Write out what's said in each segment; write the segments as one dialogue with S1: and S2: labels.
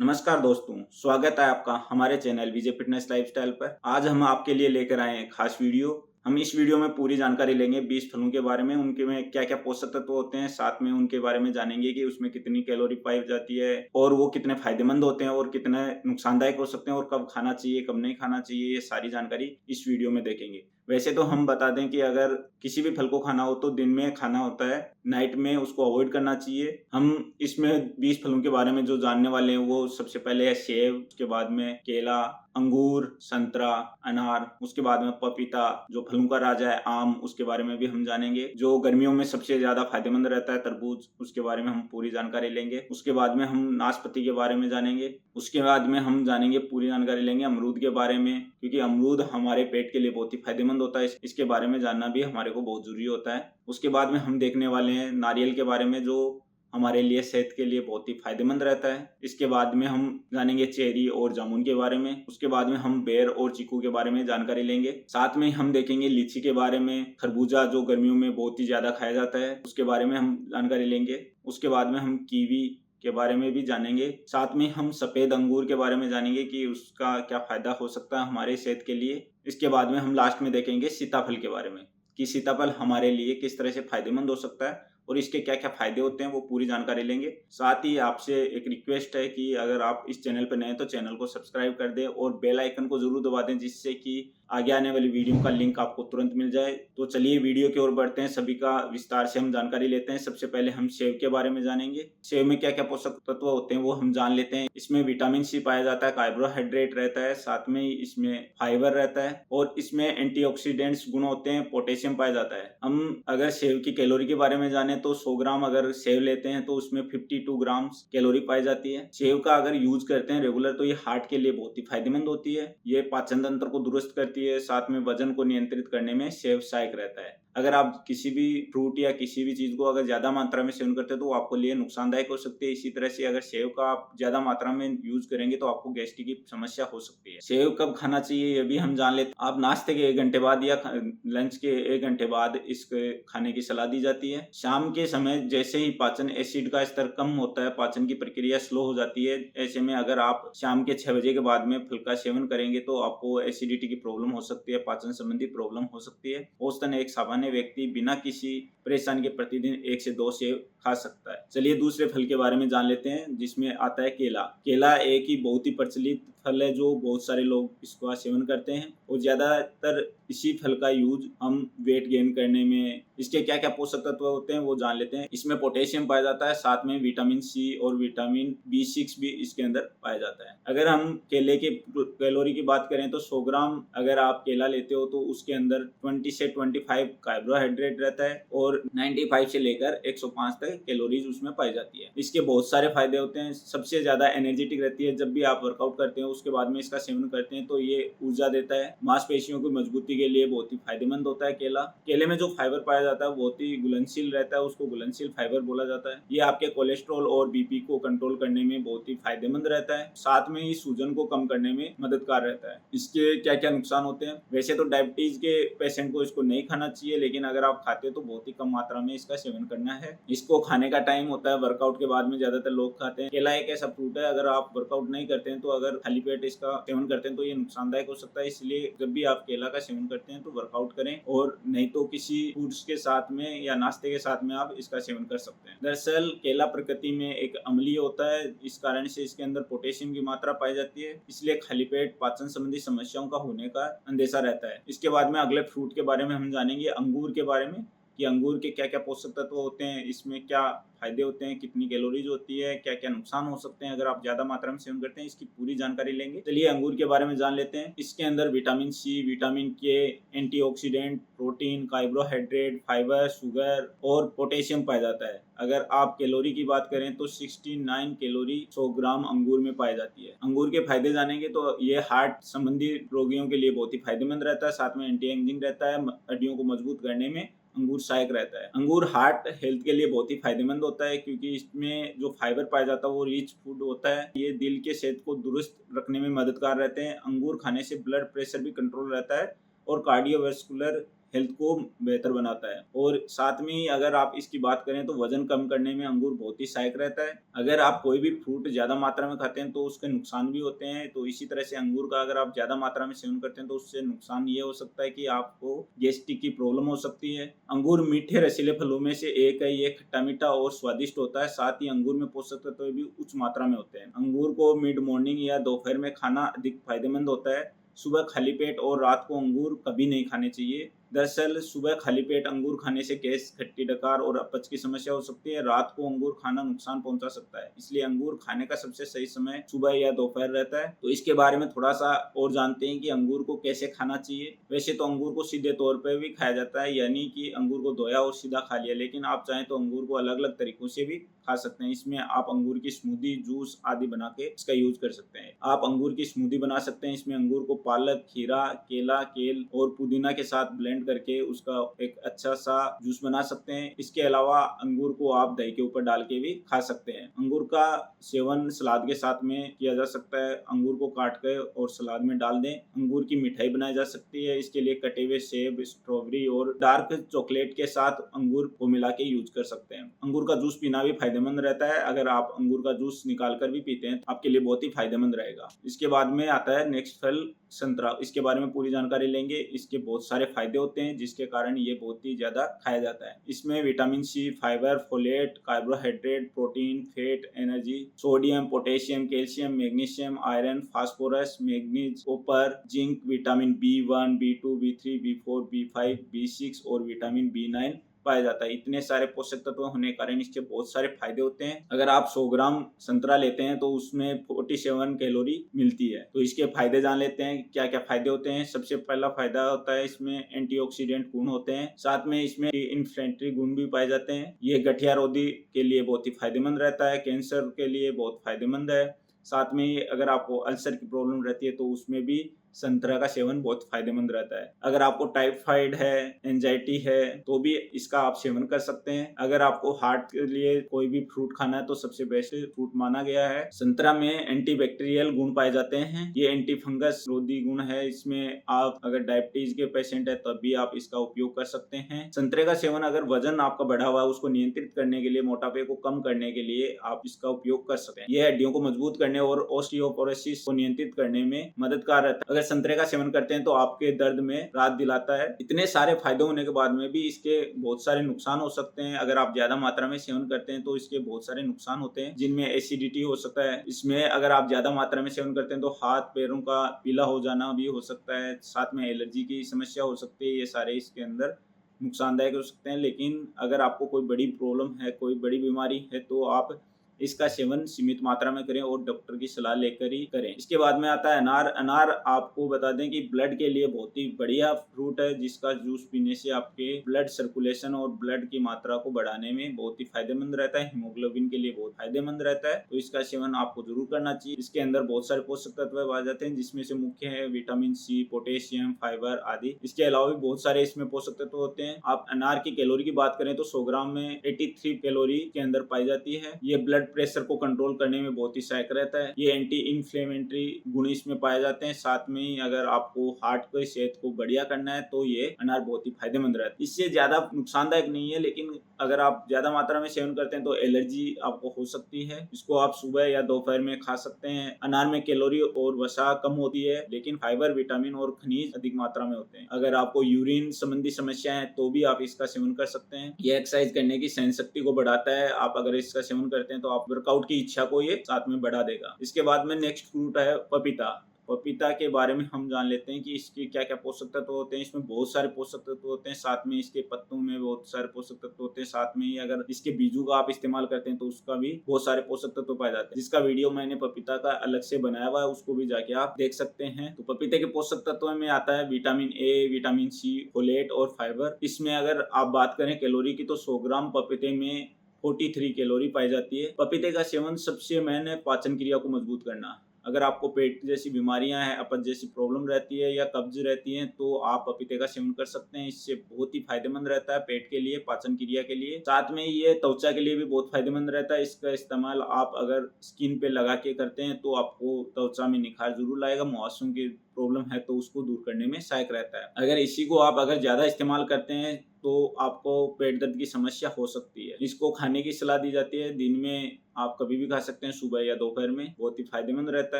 S1: नमस्कार दोस्तों, स्वागत है आपका हमारे चैनल विजय फिटनेस लाइफस्टाइल पर। आज हम आपके लिए लेकर आए हैं खास वीडियो। हम इस वीडियो में पूरी जानकारी लेंगे 20 फलों के बारे में, उनके में क्या-क्या पोषक तत्व होते हैं, साथ में उनके बारे में जानेंगे कि उसमें कितनी कैलोरी पाई जाती है और वो कितने फायदेमंद होते हैं और कितने नुकसानदायक हो सकते हैं और कब खाना चाहिए, कब नहीं खाना चाहिए, ये सारी जानकारी इस वीडियो में देखेंगे। वैसे तो हम बता दें कि अगर किसी भी फल को खाना हो तो दिन में खाना होता है, नाइट में उसको अवॉइड करना चाहिए। हम इसमें 20 फलों के बारे में जो जानने वाले हैं वो सबसे पहले है सेब, उसके बाद में केला, अंगूर, संतरा, अनार, उसके बाद में पपीता, जो फलों का राजा है आम, उसके बारे में भी हम जानेंगे। जो गर्मियों में सबसे ज़्यादा फायदेमंद रहता है तरबूज, उसके बारे में हम पूरी जानकारी लेंगे। उसके बाद में हम नाशपाती के बारे में जानेंगे। उसके बाद में हम जानेंगे, पूरी जानकारी लेंगे अमरूद के बारे में, क्योंकि अमरूद हमारे पेट के लिए बहुत ही फायदेमंद होता है। इसके बारे में जानना भी हमारे को बहुत ज़रूरी होता है। उसके बाद में हम देखने वाले हैं नारियल के बारे में, जो हमारे लिए सेहत के लिए बहुत ही फायदेमंद रहता है। इसके बाद में हम जानेंगे चेरी और जामुन के बारे में। उसके बाद में हम बेर और चीकू के बारे में जानकारी लेंगे। साथ में हम देखेंगे लीची के बारे में, खरबूजा जो गर्मियों में बहुत ही ज्यादा खाया जाता है, उसके बारे में हम जानकारी लेंगे। उसके बाद में हम कीवी के बारे में भी जानेंगे। साथ में हम सफेद अंगूर के बारे में जानेंगे कि उसका क्या फायदा हो सकता है हमारे सेहत के लिए। इसके बाद में हम लास्ट में देखेंगे सीताफल के बारे में, कि सीताफल हमारे लिए किस तरह से फायदेमंद हो सकता है और इसके क्या-क्या फायदे होते हैं, वो पूरी जानकारी लेंगे। साथ ही आपसे एक रिक्वेस्ट है कि अगर आप इस चैनल पर नए हैं तो चैनल को सब्सक्राइब कर दें और बेल आइकन को जरूर दबा दें, जिससे कि आगे आने वाली वीडियो का लिंक आपको तुरंत मिल जाए। तो चलिए वीडियो की ओर बढ़ते हैं, सभी का विस्तार से हम जानकारी लेते हैं। सबसे पहले हम सेब के बारे में जानेंगे। सेब में क्या-क्या पोषक तत्व होते हैं वो हम जान लेते हैं। इसमें विटामिन सी पाया जाता है, कार्बोहाइड्रेट रहता है, साथ में इसमें फाइबर रहता है और इसमें एंटीऑक्सीडेंट्स गुण होते हैं, पोटेशियम पाया जाता है। हम अगर सेब की कैलोरी के बारे में जाने तो 100 ग्राम अगर सेब लेते हैं तो उसमें 52 ग्राम कैलोरी पाई जाती है। सेब का अगर यूज करते हैं रेगुलर तो ये हार्ट के लिए बहुत ही फायदेमंद होती है। ये पाचन तंत्र को दुरुस्त करती है, साथ में वजन को नियंत्रित करने में सेब सहायक रहता है। अगर आप किसी भी फ्रूट या किसी भी चीज को अगर ज्यादा मात्रा में सेवन करते हैं तो वो आपको लिए नुकसानदायक हो सकती है। इसी तरह से अगर सेब का आप ज्यादा मात्रा में यूज करेंगे तो आपको गैस्ट्रिक की समस्या हो सकती है। सेब कब खाना चाहिए ये भी हम जान लेते हैं। आप नाश्ते के 1 घंटे बाद या लंच के 1 घंटे बाद इसके खाने की सलाह दी जाती है। शाम के समय जैसे ही पाचन एसिड का स्तर कम होता है, पाचन की प्रक्रिया स्लो हो जाती है। ऐसे में अगर आप शाम के 6 बजे के बाद में फल का सेवन करेंगे तो आपको एसिडिटी की प्रॉब्लम हो सकती है, पाचन संबंधी प्रॉब्लम हो सकती है। औसतन एक सामान्य व्यक्ति बिना किसी परेशानी के प्रतिदिन 1 से 2 सेब खा सकता है। चलिए दूसरे फल के बारे में जान लेते हैं, जिसमें आता है केला। केला एक ही बहुत ही प्रचलित फल है, जो बहुत सारे लोग इसका सेवन करते हैं और ज्यादातर इसी फल का यूज हम वेट गेन करने में। इसके क्या क्या पोषक तत्व होते हैं वो जान लेते हैं। इसमें पोटेशियम पाया जाता है, साथ में विटामिन सी और विटामिन B6 भी इसके अंदर पाया जाता है। अगर हम केले के कैलोरी की बात करें तो 100 ग्राम अगर आप केला लेते हो तो उसके अंदर 20 से 25 कार्बोहाइड्रेट रहता है और 95 से लेकर 105 तक कैलोरीज उसमें पाई जाती है। इसके बहुत सारे फायदे होते हैं। सबसे ज्यादा एनर्जेटिक रहती है। जब भी आप वर्कआउट करते हैं उसके बाद में इसका सेवन करते हैं तो ये ऊर्जा देता है। मांसपेशियों की मजबूती के लिए बहुत ही फायदेमंद होता है केला। केले में जो फाइबर पाया जाता है बहुत ही घुलनशील रहता है, उसको घुलनशील फाइबर बोला जाता है। ये आपके कोलेस्ट्रॉल और बीपी को कंट्रोल करने में बहुत ही फायदेमंद रहता है, साथ में ही सूजन को कम करने में मददगार रहता है। इसके क्या क्या नुकसान होते हैं? वैसे तो डायबिटीज के पेशेंट को इसको नहीं खाना चाहिए, लेकिन अगर आप खाते हो तो बहुत ही कम मात्रा में इसका सेवन करना है। इसको खाने का टाइम होता है वर्कआउट के बाद में, ज्यादातर लोग खाते हैं। केला एक ऐसा फ्रूट है, अगर आप वर्कआउट नहीं करते हैं तो अगर खाली पेट इसका सेवन करते हैं तो ये नुकसानदायक हो सकता है। इसलिए जब भी आप केला का सेवन करते हैं तो वर्कआउट करें, और नहीं तो किसी फूड्स के साथ में या नाश्ते के साथ में आप इसका सेवन कर सकते हैं। दरअसल केला प्रकृति में एक अम्लीय होता है, इस कारण से इसके अंदर पोटेशियम की मात्रा पाई जाती है, इसलिए खाली पेट पाचन संबंधी समस्याओं का होने का अंदेशा रहता है। इसके बाद में अगले फ्रूट के बारे में हम जानेंगे, अंगूर के बारे में, कि अंगूर के क्या क्या पोषक तत्व होते हैं, इसमें क्या फायदे होते हैं, कितनी कैलोरीज होती है, क्या क्या नुकसान हो सकते हैं अगर आप ज्यादा मात्रा में सेवन करते हैं, इसकी पूरी जानकारी लेंगे। चलिए अंगूर के बारे में जान लेते हैं। इसके अंदर विटामिन सी, विटामिन के, antioxidant, protein, carbohydrate, fibre, sugar और पोटेशियम पाया जाता है। अगर आप कैलोरी की बात करें तो 69 कैलोरी 100 ग्राम अंगूर में पाई जाती है। अंगूर के फायदे जानेंगे तो ये हार्ट संबंधी रोगियों के लिए बहुत ही फायदेमंद रहता है, साथ में एंटी एजिंग रहता है, हड्डियों को मजबूत करने में अंगूर सहायक रहता है। अंगूर हार्ट हेल्थ के लिए बहुत ही फायदेमंद होता है, क्योंकि इसमें जो फाइबर पाया जाता है वो रिच फूड होता है। ये दिल के सेहत को दुरुस्त रखने में मददगार रहते हैं। अंगूर खाने से ब्लड प्रेशर भी कंट्रोल रहता है और कार्डियोवैस्कुलर हेल्थ को बेहतर बनाता है। और साथ में ही अगर आप इसकी बात करें तो वजन कम करने में अंगूर बहुत ही सहायक रहता है। अगर आप कोई भी फ्रूट ज़्यादा मात्रा में खाते हैं तो उसके नुकसान भी होते हैं, तो इसी तरह से अंगूर का अगर आप ज़्यादा मात्रा में सेवन करते हैं तो उससे नुकसान ये हो सकता है कि आपको गैस्ट्रिक की प्रॉब्लम हो सकती है। अंगूर मीठे रसीले फलों में से एक है। ये खट्टा मीठा और स्वादिष्ट होता है। साथ ही अंगूर में पोषक तत्व भी उच्च मात्रा में होते हैं। अंगूर को मिड मॉर्निंग या दोपहर में खाना अधिक फायदेमंद होता है। सुबह खाली पेट और रात को अंगूर कभी नहीं खाने चाहिए। दरअसल सुबह खाली पेट अंगूर खाने से गैस, खट्टी डकार और अपच की समस्या हो सकती है। रात को अंगूर खाना नुकसान पहुंचा सकता है, इसलिए अंगूर खाने का सबसे सही समय सुबह या दोपहर रहता है। तो इसके बारे में थोड़ा सा और जानते हैं कि अंगूर को कैसे खाना चाहिए। वैसे तो अंगूर को सीधे तौर पर भी खाया जाता है, यानी कि अंगूर को धोया और सीधा खा लिया, लेकिन आप चाहें तो अंगूर को अलग अलग तरीकों से भी खा सकते हैं। इसमें आप अंगूर की स्मूदी, जूस आदि बना के इसका यूज कर सकते हैं। आप अंगूर की स्मूदी बना सकते हैं। इसमें अंगूर को पालक, खीरा, केला, केल और पुदीना के साथ ब्लेंड करके उसका एक अच्छा सा जूस बना सकते हैं। इसके अलावा अंगूर को आप दही के ऊपर डाल के भी खा सकते हैं। अंगूर का सेवन सलाद के साथ में किया जा सकता है। अंगूर को काट कर और सलाद में डाल दें। अंगूर की मिठाई बनाई जा सकती है। इसके लिए कटे हुए सेब, स्ट्रॉबेरी और डार्क चॉकलेट के साथ अंगूर को मिला के यूज कर सकते हैं। अंगूर का जूस पीना भी फायदेमंद रहता है। अगर आप अंगूर का जूस निकाल कर भी पीते हैं आपके लिए बहुत ही फायदेमंद रहेगा। इसके बाद में आता है नेक्स्ट फल संतरा। इसके बारे में पूरी जानकारी लेंगे। इसके बहुत सारे फायदे होते हैं जिसके कारण ये बहुत ही ज्यादा खाया जाता है। इसमें vitamin C, fibre, folate, carbohydrate, protein, fat, energy, sodium, potassium, calcium, magnesium, iron, phosphorus, manganese, copper, zinc, vitamin B1, B2, B3, B4, B5, B6 और विटामिन B9 पाया जाता है। इतने सारे पोषक तत्व होने के कारण इसके बहुत सारे फायदे होते हैं। अगर आप 100 ग्राम संतरा लेते हैं तो उसमें 47 कैलोरी मिलती है। तो इसके फायदे जान लेते हैं क्या क्या फायदे होते हैं। सबसे पहला फायदा होता है इसमें एंटीऑक्सीडेंट गुण होते हैं। साथ में इसमें इन्फ्लेमेटरी गुण भी पाए जाते हैं। ये गठिया रोधी के लिए बहुत ही फायदेमंद रहता है। कैंसर के लिए बहुत फायदेमंद है। साथ में अगर आपको अल्सर की प्रॉब्लम रहती है तो उसमें भी संतरा का सेवन बहुत फायदेमंद रहता है। अगर आपको टाइफाइड है, एंजाइटी है तो भी इसका आप सेवन कर सकते हैं। अगर आपको हार्ट के लिए कोई भी फ्रूट खाना है तो सबसे बेस्ट फ्रूट माना गया है। संतरा में एंटीबैक्टीरियल गुण पाए जाते हैं। ये एंटी फंगस रोधी गुण है। इसमें आप अगर डायबिटीज के पेशेंट है तब भी आप इसका उपयोग कर सकते हैं। संतरे का सेवन अगर वजन आपका बढ़ा हुआ है उसको नियंत्रित करने के लिए, मोटापे को कम करने के लिए आप इसका उपयोग कर सकते हैं। यह हड्डियों को मजबूत करने और ऑस्टियोपोरोसिस को नियंत्रित करने में मददगार रहता है। अगर संतरे का सेवन करते हैं तो आपके दर्द में राहत दिलाता है। इतने सारे फायदे होने के बाद में भी इसके बहुत सारे नुकसान हो सकते हैं। अगर आप ज्यादा मात्रा में सेवन करते हैं तो इसके बहुत सारे नुकसान होते हैं, जिनमें एसिडिटी हो सकता है। इसमें अगर आप ज्यादा मात्रा में सेवन करते हैं तो हाथ पैरों का पीला हो जाना भी हो सकता है। साथ में एलर्जी की समस्या हो सकती है। ये सारे इसके अंदर नुकसानदायक हो सकते हैं। लेकिन अगर आपको कोई बड़ी प्रॉब्लम है, कोई बड़ी बीमारी है तो आप इसका सेवन सीमित मात्रा में करें और डॉक्टर की सलाह लेकर ही करें। इसके बाद में आता है अनार। अनार आपको बता दें कि ब्लड के लिए बहुत ही बढ़िया फ्रूट है, जिसका जूस पीने से आपके ब्लड सर्कुलेशन और ब्लड की मात्रा को बढ़ाने में बहुत ही फायदेमंद रहता है। हीमोग्लोबिन के लिए बहुत फायदेमंद रहता है, तो इसका सेवन आपको जरूर करना चाहिए। इसके अंदर बहुत सारे पोषक तत्व पाए जाते हैं, जिसमें से मुख्य है विटामिन सी, पोटेशियम, फाइबर आदि। इसके अलावा भी बहुत सारे इसमें पोषक तत्व होते हैं। आप अनार की कैलोरी की बात करें तो 100 ग्राम में 83 कैलोरी के अंदर पाई जाती है। ये ब्लड प्रेशर को कंट्रोल करने में बहुत ही सहायक रहता है। ये एंटी इन्फ्लेमेटरी गुण इसमें पाए जाते हैं। साथ में ही अगर आपको हार्ट की सेहत को बढ़िया करना है तो ये अनार बहुत ही फायदेमंद रहता है। इससे ज्यादा नुकसानदायक नहीं है, लेकिन अगर आप ज्यादा मात्रा में सेवन करते हैं तो एलर्जी आपको हो सकती है। इसको आप सुबह या दोपहर में खा सकते हैं। अनार में कैलोरी और वसा कम होती है, लेकिन फाइबर, विटामिन और खनिज अधिक मात्रा में होते हैं। अगर आपको यूरिन संबंधी समस्या है तो भी आप इसका सेवन कर सकते हैं। ये एक्सरसाइज करने की सहन शक्ति को बढ़ाता है। आप अगर इसका सेवन करते हैं तो आप वर्कआउट की इच्छा को ये साथ में बढ़ा देगा। इसके बाद में नेक्स्ट फ्रूट है पपीता। पपीता के बारे में हम जान लेते हैं कि इसके क्या क्या पोषक तत्व होते हैं। इसमें बहुत सारे पोषक तत्व होते हैं। साथ में इसके पत्तों में बहुत सारे पोषक तत्व होते हैं। साथ में ही अगर इसके बीजों का आप इस्तेमाल करते हैं तो उसका भी बहुत सारे पोषक तत्व पाए जाते हैं, जिसका वीडियो मैंने पपीता का अलग से बनाया हुआ है, उसको भी जाके आप देख सकते हैं। तो पपीते के पोषक तत्वों में आता है vitamin A, vitamin C, folate और फाइबर। इसमें अगर आप बात करें कैलोरी की तो 100 ग्राम पपीते में 43 कैलोरी पाई जाती है। पपीते का सेवन सबसे मेन है पाचन क्रिया को मजबूत करना। अगर आपको पेट जैसी बीमारियां हैं, अपच जैसी प्रॉब्लम रहती है या कब्ज रहती है तो आप पपीते का सेवन कर सकते हैं। इससे बहुत ही फायदेमंद रहता है पेट के लिए, पाचन क्रिया के लिए। साथ में ये त्वचा के लिए भी बहुत फायदेमंद रहता है। इसका इस्तेमाल आप अगर स्किन पे लगा के करते हैं तो आपको त्वचा में निखार जरूर लाएगा, मुहासों की प्रॉब्लम है तो उसको दूर करने में सहायक रहता है। अगर इसी को आप ज्यादा इस्तेमाल करते हैं तो आपको पेट दर्द की समस्या हो सकती है। इसको खाने की सलाह दी जाती है, दिन में आप कभी भी खा सकते हैं, सुबह या दोपहर में, बहुत ही फायदेमंद रहता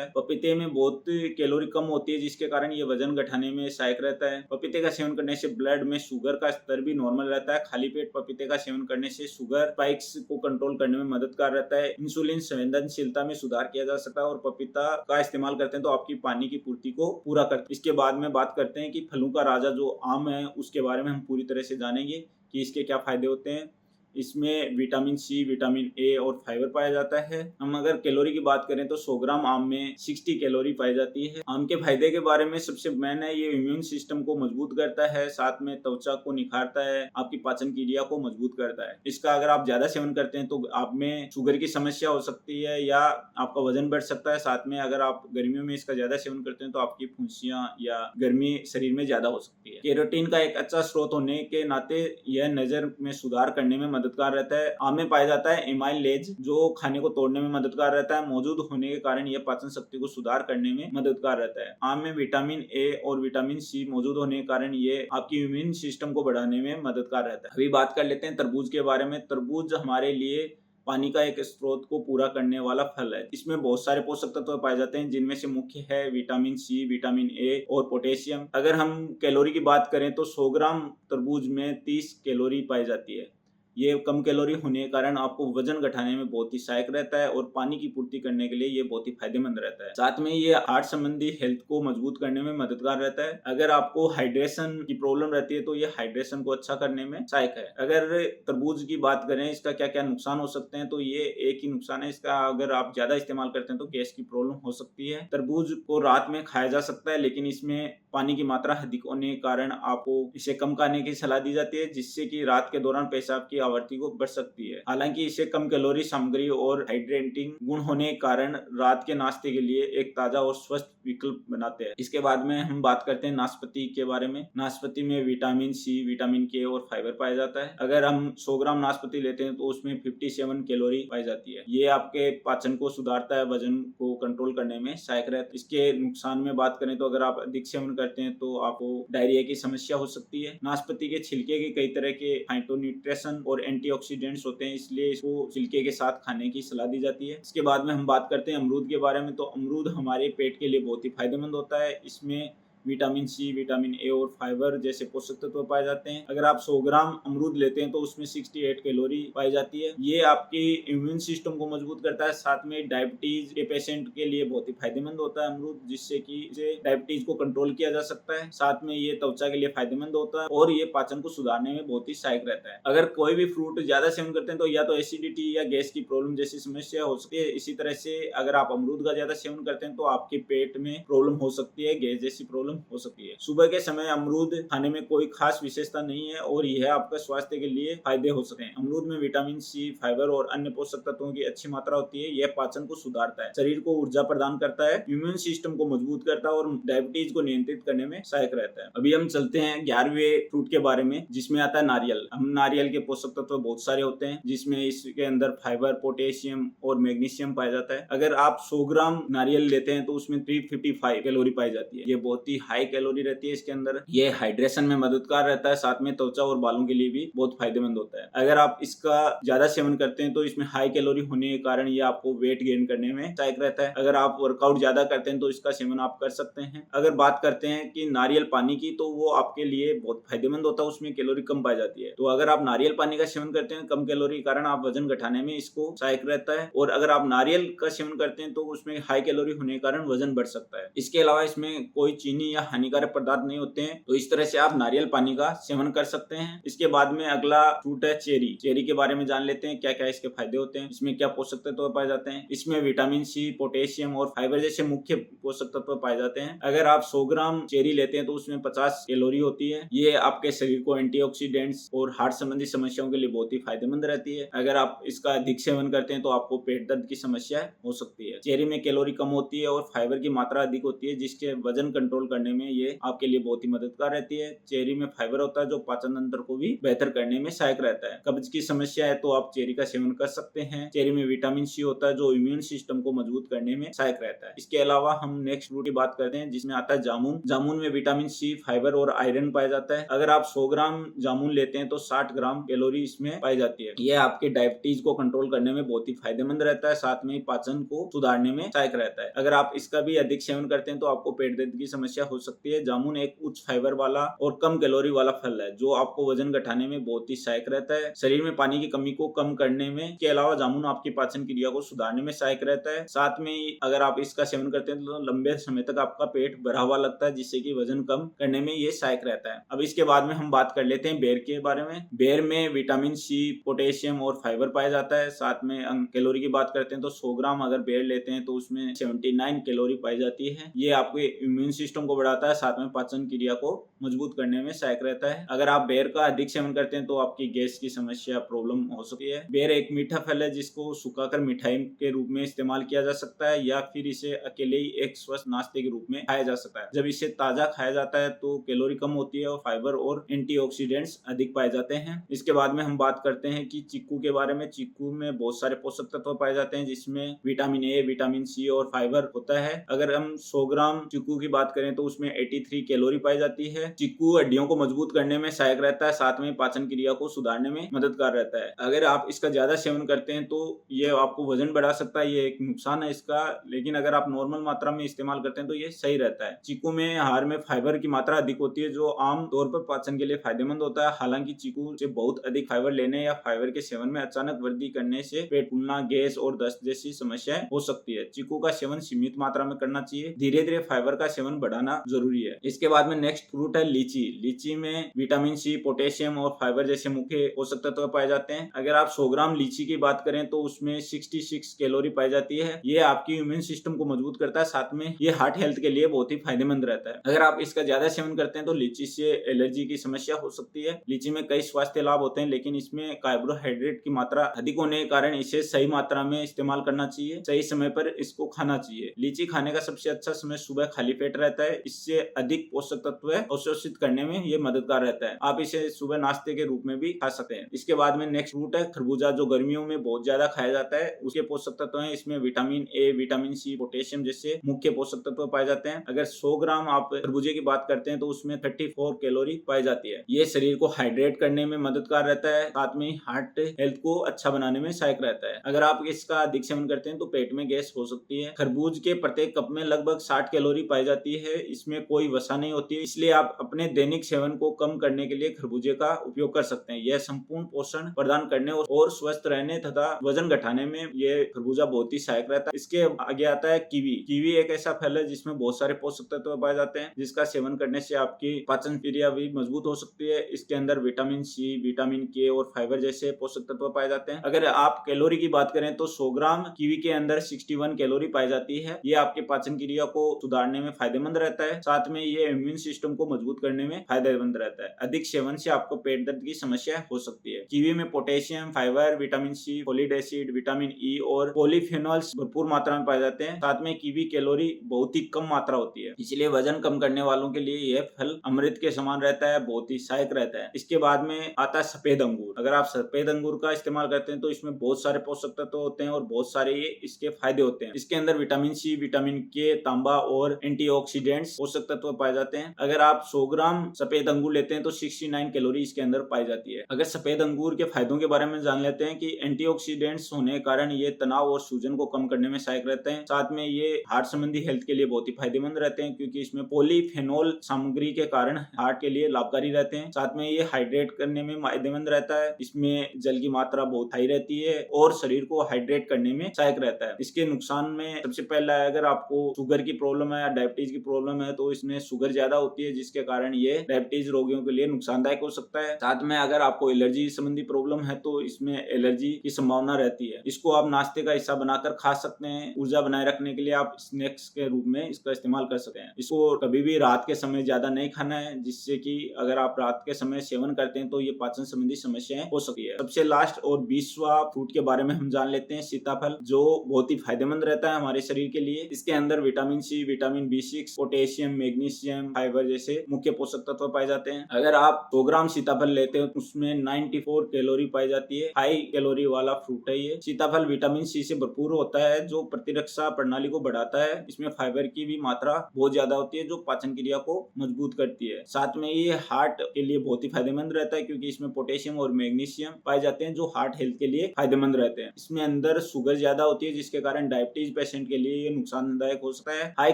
S1: है। पपीते में बहुत कैलोरी कम होती है जिसके कारण ये वजन घटाने में सहायक रहता है। पपीते का सेवन करने से ब्लड में शुगर का स्तर भी नॉर्मल रहता है। खाली पेट पपीते का सेवन करने से शुगर स्पाइक्स को कंट्रोल करने में मददगार रहता है। इंसुलिन संवेदनशीलता में सुधार किया जा सकता है और पपीता का इस्तेमाल करते हैं तो आपकी पानी की पूर्ति को पूरा करते हैं। इसके बाद में बात करते हैं कि फलों का राजा जो आम है उसके बारे में हम पूरी तरह से जानेंगे कि इसके क्या फायदे होते हैं। इसमें विटामिन सी, विटामिन ए और फाइबर पाया जाता है। हम अगर कैलोरी की बात करें तो 100 ग्राम आम में 60 कैलोरी पाई जाती है। आम के फायदे के बारे में सबसे मेन है ये इम्यून सिस्टम को मजबूत करता है, साथ में त्वचा को निखारता है, आपकी पाचन क्रिया को मजबूत करता है। इसका अगर आप ज्यादा सेवन करते हैं तो आप में शुगर की समस्या हो सकती है या आपका वजन बढ़ सकता है। साथ में अगर आप गर्मियों में इसका ज्यादा सेवन करते हैं तो आपकी फुंसियां या गर्मी शरीर में ज्यादा हो सकती है। कैरोटीन का एक अच्छा स्रोत होने के नाते यह नजर में सुधार करने में मददगार रहता है। आम में पाया जाता है एमाइलेज जो खाने को तोड़ने में मददगार रहता है। मौजूद होने के कारण यह पाचन शक्ति को सुधार करने में मददगार रहता है। आम में विटामिन ए और विटामिन सी मौजूद होने के कारण ये आपकी इम्यून सिस्टम को बढ़ाने में मददगार रहता है। अभी बात कर लेते हैं तरबूज के बारे में। तरबूज हमारे लिए पानी का एक स्रोत को पूरा करने वाला फल है। इसमें बहुत सारे पोषक तत्व पाए जाते हैं जिनमें से मुख्य है विटामिन सी, विटामिन ए और पोटेशियम। अगर हम कैलोरी की बात करें तो 100 ग्राम तरबूज में 30 कैलोरी पाई जाती है। ये कम कैलोरी होने के कारण आपको वजन घटाने में बहुत ही सहायक रहता है और पानी की पूर्ति करने के लिए ये बहुत ही फायदेमंद रहता है। साथ में ये हार्ट संबंधी हेल्थ को मजबूत करने में मददगार रहता है। अगर आपको हाइड्रेशन की प्रॉब्लम रहती है तो ये हाइड्रेशन को अच्छा करने में सहायक है। अगर तरबूज की बात करें इसका क्या क्या नुकसान हो सकते हैं तो ये एक ही नुकसान है इसका, अगर आप ज्यादा इस्तेमाल करते हैं तो गैस की प्रॉब्लम हो सकती है। तरबूज को रात में खाया जा सकता है लेकिन इसमें पानी की मात्रा अधिक होने के कारण आपको इसे कम खाने की सलाह दी जाती है जिससे कि रात के दौरान पेशाब की आवृत्ति को बढ़ सकती है। हालांकि इसे कम कैलोरी सामग्री और हाइड्रेटिंग गुण होने के कारण रात के नाश्ते के लिए एक ताजा और स्वस्थ विकल्प बनाते हैं। इसके बाद में हम बात करते हैं नाशपाती के बारे में। नाशपाती में विटामिन सी, विटामिन के और फाइबर पाया जाता है। अगर हम 100 ग्राम नाशपाती लेते हैं तो उसमें 57 कैलोरी पाई जाती है। ये आपके पाचन को सुधारता है, वजन को कंट्रोल करने में सहायक रहता है। इसके नुकसान में बात करें तो अगर आप अधिक सेवन करते हैं तो आपको डायरिया की समस्या हो सकती है। नाशपाती के छिलके के कई तरह के फाइटोन्यूट्रिशन और एंटीऑक्सीडेंट्स होते हैं इसलिए इसको छिलके के साथ खाने की सलाह दी जाती है। इसके बाद में हम बात करते हैं अमरूद के बारे में। तो अमरूद हमारे पेट के लिए बहुत ही फायदेमंद होता है। इसमें विटामिन सी, विटामिन ए और फाइबर जैसे पोषक तत्व पाए जाते हैं। अगर आप 100 ग्राम अमरूद लेते हैं तो उसमें 68 कैलोरी पाई जाती है। ये आपकी इम्यून सिस्टम को मजबूत करता है। साथ में डायबिटीज के पेशेंट के लिए बहुत ही फायदेमंद होता है अमरूद, जिससे कि डायबिटीज को कंट्रोल किया जा सकता है। साथ में ये त्वचा के लिए फायदेमंद होता है और ये पाचन को सुधारने में बहुत ही सहायक रहता है। अगर कोई भी फ्रूट ज्यादा सेवन करते हैं तो या तो एसिडिटी या गैस की प्रॉब्लम जैसी समस्या हो सकती है। इसी तरह से अगर आप अमरूद का ज्यादा सेवन करते हैं तो आपके पेट में प्रॉब्लम हो सकती है, गैस जैसी प्रॉब्लम हो सकती है। सुबह के समय अमरूद खाने में कोई खास विशेषता नहीं है और यह आपका स्वास्थ्य के लिए फायदे हो सकते हैं। अमरूद में विटामिन सी, फाइबर और अन्य पोषक तत्वों की अच्छी मात्रा होती है। यह पाचन को सुधारता है, शरीर को ऊर्जा प्रदान करता है, इम्यून सिस्टम को मजबूत करता है और डायबिटीज को नियंत्रित करने में सहायक रहता है। अभी हम चलते हैं 11वें फ्रूट के बारे में जिसमें आता है नारियल। हम नारियल के पोषक तत्व बहुत सारे होते हैं जिसमें इसके अंदर फाइबर, पोटेशियम और मैग्नीशियम पाया जाता है। अगर आप 100 ग्राम नारियल लेते हैं तो उसमें 355 कैलोरी पाई जाती है। ये बहुत ही हाई कैलोरी रहती है इसके अंदर। ये हाइड्रेशन में मददगार रहता है, साथ में त्वचा और बालों के लिए भी बहुत फायदेमंद होता है। अगर आप इसका ज्यादा सेवन करते हैं तो इसमें हाई कैलोरी होने के कारण ये आपको वेट गेन करने में सहायक रहता है। अगर आप वर्कआउट ज्यादा करते हैं तो इसका सेवन आप कर सकते हैं। अगर बात करते हैं कि नारियल पानी की तो वो आपके लिए बहुत फायदेमंद होता है, उसमें कैलोरी कम पाई जाती है। तो अगर आप नारियल पानी का सेवन करते हैं कम कैलोरी के कारण आप वजन घटाने में इसको सहायक रहता है। और अगर आप नारियल का सेवन करते हैं तो उसमें हाई कैलोरी होने के कारण वजन बढ़ सकता है। इसके अलावा इसमें कोई चीनी या हानिकारक पदार्थ नहीं होते हैं, तो इस तरह से आप नारियल पानी का सेवन कर सकते हैं। इसके बाद में अगला फ्रूट है चेरी। चेरी के बारे में जान लेते हैं क्या क्या इसके फायदे होते हैं, इसमें क्या पोषक तत्व पाए जाते हैं। इसमें विटामिन सी, पोटेशियम और फाइबर जैसे मुख्य पोषक तत्व पाए जाते हैं। अगर आप 100 ग्राम चेरी लेते हैं तो उसमें 50 कैलोरी होती है। ये आपके शरीर को एंटीऑक्सीडेंट्स और हार्ट संबंधी समस्याओं के लिए बहुत ही फायदेमंद रहती है। अगर आप इसका अधिक सेवन करते हैं तो आपको पेट दर्द की समस्या हो सकती है। चेरी में कैलोरी कम होती है और फाइबर की मात्रा अधिक होती है जिसके वजन कंट्रोल करने करने में ये आपके लिए बहुत ही मददगार रहती है। चेरी में फाइबर होता है जो पाचन तंत्र को भी बेहतर करने में सहायक रहता है। कब्ज की समस्या है तो आप चेरी का सेवन कर सकते हैं। चेरी में विटामिन सी होता है जो इम्यून सिस्टम को मजबूत करने में सहायक रहता है। इसके अलावा हम नेक्स्ट फ्रूट की बात करते हैं जिसमें आता है जामुन। जामुन में विटामिन सी, फाइबर और आयरन पाया जाता है। अगर आप 100 ग्राम जामुन लेते हैं तो 60 ग्राम कैलोरी इसमें पाई जाती है। यह आपके डायबिटीज को कंट्रोल करने में बहुत ही फायदेमंद रहता है, साथ में पाचन को सुधारने में सहायक रहता है। अगर आप इसका भी अधिक सेवन करते हैं तो आपको पेट दर्द की समस्या हो सकती है। जामुन एक उच्च फाइबर वाला और कम कैलोरी वाला फल है जो आपको वजन घटाने में बहुत ही सहायक रहता है, शरीर में पानी की कमी को कम करने में। के अलावा जामुन आपकी पाचन क्रिया को सुधारने में सहायक रहता है। साथ में अगर आप इसका सेवन करते हैं तो लंबे समय तक आपका पेट भरा हुआ लगता है जिससे कि वजन कम करने में ये सहायक रहता है। अब इसके बाद में हम बात कर लेते हैं बेर के बारे में। बेर में विटामिन सी, पोटेशियम और फाइबर पाया जाता है। साथ में कैलोरी की बात करते हैं तो 100 ग्राम अगर बेर लेते हैं तो उसमें 79 कैलोरी पाई जाती है। ये आपके इम्यून सिस्टम को बढ़ाता है, साथ में पाचन क्रिया को मजबूत करने में सहायक रहता है। अगर आप बेर का अधिक सेवन करते हैं तो आपकी गैस की समस्या प्रॉब्लम हो सकती है। बेर एक मीठा फल है जिसको सुखाकर मिठाई के रूप में इस्तेमाल किया जा सकता है या फिर इसे अकेले ही एक स्वस्थ नाश्ते के रूप में खाया जा सकता है। जब इसे ताजा खाया जाता है तो कैलोरी कम होती है और फाइबर और एंटीऑक्सीडेंट्स अधिक पाए जाते हैं। इसके बाद में हम बात करते हैं कि चीकू के बारे में। चीकू में बहुत सारे पोषक तत्व पाए जाते हैं जिसमें विटामिन ए, विटामिन सी और फाइबर होता है। अगर हम 100 ग्राम चीकू की बात करें तो उसमें 83 कैलोरी पाई जाती है। चीकू हड्डियों को मजबूत करने में सहायक रहता है, साथ में पाचन क्रिया को सुधारने में मददगार रहता है। अगर आप इसका ज्यादा सेवन करते हैं तो ये आपको वजन बढ़ा सकता है, ये एक नुकसान है इसका। लेकिन अगर आप नॉर्मल मात्रा में इस्तेमाल करते हैं तो ये सही रहता है। चीकू में आहार में फाइबर की मात्रा अधिक होती है जो आम तौर पर पाचन के लिए फायदेमंद होता है। हालांकि चीकू से बहुत अधिक फाइबर लेने या फाइबर के सेवन में अचानक वृद्धि करने से पेट फूलना, गैस और दस्त जैसी समस्याएं हो सकती है। चीकू का सेवन सीमित मात्रा में करना चाहिए, धीरे धीरे फाइबर का सेवन बढ़ाना जरूरी है। इसके बाद में नेक्स्ट फ्रूट है लीची। लीची में विटामिन सी, पोटेशियम और फाइबर जैसे मुख्य पोषक तत्व पाए जाते हैं। अगर आप 100 ग्राम लीची की बात करें तो उसमें 66 कैलोरी पाई जाती है। ये आपकी इम्यून सिस्टम को मजबूत करता है, साथ में ये हार्ट हेल्थ के लिए बहुत ही फायदेमंद रहता है। अगर आप इसका ज्यादा सेवन करते हैं तो लीची से एलर्जी की समस्या हो सकती है। लीची में कई स्वास्थ्य लाभ होते हैं लेकिन इसमें कार्बोहाइड्रेट की मात्रा अधिक होने के कारण इसे सही मात्रा में इस्तेमाल करना चाहिए, सही समय पर इसको खाना चाहिए। लीची खाने का सबसे अच्छा समय सुबह खाली पेट रहता है, इससे अधिक पोषक तत्व अवशोषित करने में ये मददगार रहता है। आप इसे सुबह नाश्ते के रूप में भी खा सकते हैं। इसके बाद में नेक्स्ट फ्रूट है खरबूजा, जो गर्मियों में बहुत ज्यादा खाया जाता है। उसके पोषक तत्व हैं इसमें vitamin A, vitamin C, potassium जैसे मुख्य पोषक तत्व पाए जाते हैं। अगर 100 ग्राम आप खरबूजे की बात करते हैं तो उसमें 34 कैलोरी पाई जाती है। ये शरीर को हाइड्रेट करने में मददगार रहता है, साथ में हार्ट हेल्थ को अच्छा बनाने में सहायक रहता है। अगर आप इसका अधिक सेवन करते हैं तो पेट में गैस हो सकती है। खरबूज के प्रत्येक कप में लगभग 60 कैलोरी पाई जाती है। इसमें कोई वसा नहीं होती है, इसलिए आप अपने दैनिक सेवन को कम करने के लिए खरबूजे का उपयोग कर सकते हैं। यह संपूर्ण पोषण प्रदान करने और स्वस्थ रहने तथा वजन घटाने में ये खरबूजा बहुत ही सहायक रहता है। इसके आगे आता है कीवी। कीवी एक ऐसा फल है जिसमें बहुत सारे पोषक तत्व पाए जाते हैं, जिसका सेवन करने से आपकी पाचन क्रिया भी मजबूत हो सकती है। इसके अंदर विटामिन सी, विटामिन के और फाइबर जैसे पोषक तत्व पाए जाते हैं। अगर आप कैलोरी की बात करें तो 100 ग्राम कीवी के अंदर 61 कैलोरी पाई जाती है। ये आपके पाचन क्रिया को सुधारने में फायदेमंद रहता है, साथ में ये इम्यून सिस्टम को मजबूत करने में फायदेमंद रहता है। अधिक सेवन से आपको पेट दर्द की समस्या हो सकती है। कीवी में potassium, fibre, vitamin C, folic acid, vitamin E और पॉलीफेनॉल्स भरपूर मात्रा में पाए जाते हैं। साथ में कीवी कैलोरी बहुत ही कम मात्रा होती है, इसलिए वजन कम करने वालों के लिए यह फल अमृत के समान रहता है, बहुत ही सहायक रहता है। इसके बाद में आता है सफेद अंगूर। अगर आप सफेद अंगूर का इस्तेमाल करते हैं तो इसमें बहुत सारे पोषक तत्व होते हैं और बहुत सारे ये इसके फायदे होते हैं। इसके अंदर विटामिन सी, विटामिन के, तांबा और एंटीऑक्सीडेंट्स पोषक तत्व पाए जाते हैं। अगर आप 100 ग्राम सफेद अंगूर लेते हैं तो 69 कैलोरी इसके अंदर पाई जाती है। अगर सफेद अंगूर के फायदों के बारे में जान लेते हैं कि एंटीऑक्सीडेंट्स होने के कारण ये तनाव और सूजन को कम करने में सहायक रहते हैं। साथ में ये हार्ट संबंधी हेल्थ के लिए बहुत ही फायदेमंद रहते हैं क्योंकि इसमें पॉलीफेनॉल सामग्री के कारण हार्ट के लिए लाभकारी रहते हैं। साथ में ये हाइड्रेट करने में फायदेमंद रहता है, इसमें जल की मात्रा बहुत हाई रहती है और शरीर को हाइड्रेट करने में सहायक रहता है। इसके नुकसान में सबसे पहला है, अगर आपको शुगर की प्रॉब्लम है या डायबिटीज की प्रॉब्लम है तो इसमें शुगर ज्यादा होती है, जिसके कारण ये डायबिटीज रोगियों के लिए नुकसानदायक हो सकता है। साथ में अगर आपको एलर्जी संबंधी प्रॉब्लम है तो इसमें एलर्जी की संभावना रहती है। इसको आप नाश्ते का हिस्सा बनाकर खा सकते हैं। ऊर्जा बनाए रखने के लिए आप स्नैक्स के रूप में इसका इस्तेमाल कर सकते हैं। इसको कभी भी रात के समय ज्यादा नहीं खाना है, जिससे कि अगर आप रात के समय सेवन करते हैं तो ये पाचन संबंधी समस्याएं हो सकती है। सबसे लास्ट और 20वां फ्रूट के बारे में हम जान लेते हैं, सीताफल, जो बहुत ही फायदेमंद रहता है हमारे शरीर के लिए। इसके अंदर vitamin C, vitamin B6, potassium potassium, magnesium, fibre जैसे मुख्य पोषक तत्व पाए जाते हैं। अगर आप 100 ग्राम सीताफल लेते हो तो उसमें 94 कैलोरी पाई जाती है। हाई कैलोरी वाला फ्रूट है ये। सीताफल विटामिन सी से भरपूर होता है जो प्रतिरक्षा प्रणाली को बढ़ाता है। इसमें फाइबर की भी मात्रा बहुत ज्यादा होती है जो पाचन क्रिया को मजबूत करती है। साथ में ये हार्ट के लिए बहुत ही फायदेमंद रहता है क्योंकि इसमें पोटेशियम और मैग्नीशियम पाए जाते हैं जो हार्ट हेल्थ के लिए फायदेमंद रहते हैं। इसमें अंदर शुगर ज्यादा होती है जिसके कारण डायबिटीज पेशेंट के लिए ये नुकसानदायक हो सकता है। हाई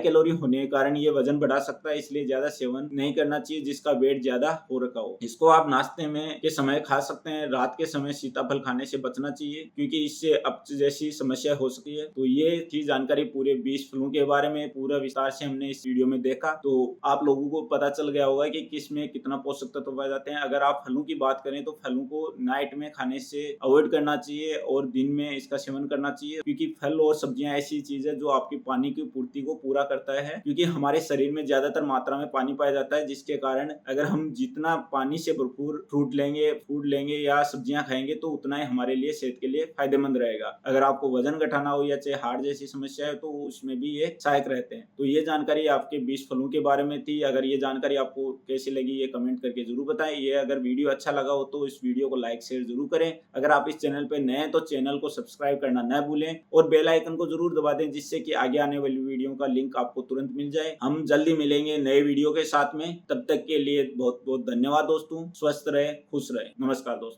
S1: कैलोरी होने के कारण ये वजन बढ़ा सकता है, इसलिए ज्यादा सेवन नहीं करना चाहिए जिसका वेट ज्यादा हो रखा हो। इसको आप नाश्ते में के समय खा सकते हैं। रात के समय सीताफल खाने से बचना चाहिए क्योंकि इससे अपच जैसी समस्या हो सकती है। तो ये थी जानकारी पूरे 20 फलों के बारे में। पूरा विस्तार से हमने इस वीडियो में देखा तो आप लोगों को पता चल गया होगा कि किस में कितना पोषक तत्व पाए जाते हैं। अगर आप फलों की बात करें तो फलों को नाइट में खाने से अवॉइड करना चाहिए और दिन में इसका सेवन करना चाहिए क्योंकि फल और सब्जियां ऐसी चीज है जो आपकी पानी की पूर्ति को पूरा करता है क्योंकि हमारे शरीर में ज्यादातर मात्रा में पानी पाया जाता है जिसके कारण अगर हम जितना पानी से भरपूर फूड लेंगे या सब्जियां खाएंगे तो उतना ही हमारे लिए सेहत के लिए फायदेमंद रहेगा। अगर आपको वजन घटाना हो या चाहे हार्ट जैसी समस्या है तो उसमें भी ये सहायक रहते हैं। तो ये जानकारी आपके 20 फलों के बारे में थी। अगर ये जानकारी आपको कैसी लगी ये कमेंट करके जरूर बताएं। ये अगर वीडियो अच्छा लगा हो तो इस वीडियो को लाइक शेयर जरूर करें। अगर आप इस चैनल पे नए हैं तो चैनल को सब्सक्राइब करना न भूलें और बेल आइकन को जरूर दबा दें जिससे कि आगे आने वाली वीडियो का लिंक आपको तुरंत मिल जाए। हम जल्दी मिलेंगे नए वीडियो के साथ में। तब तक के लिए बहुत बहुत धन्यवाद दोस्तों। स्वस्थ रहे, खुश रहे। नमस्कार दोस्तों।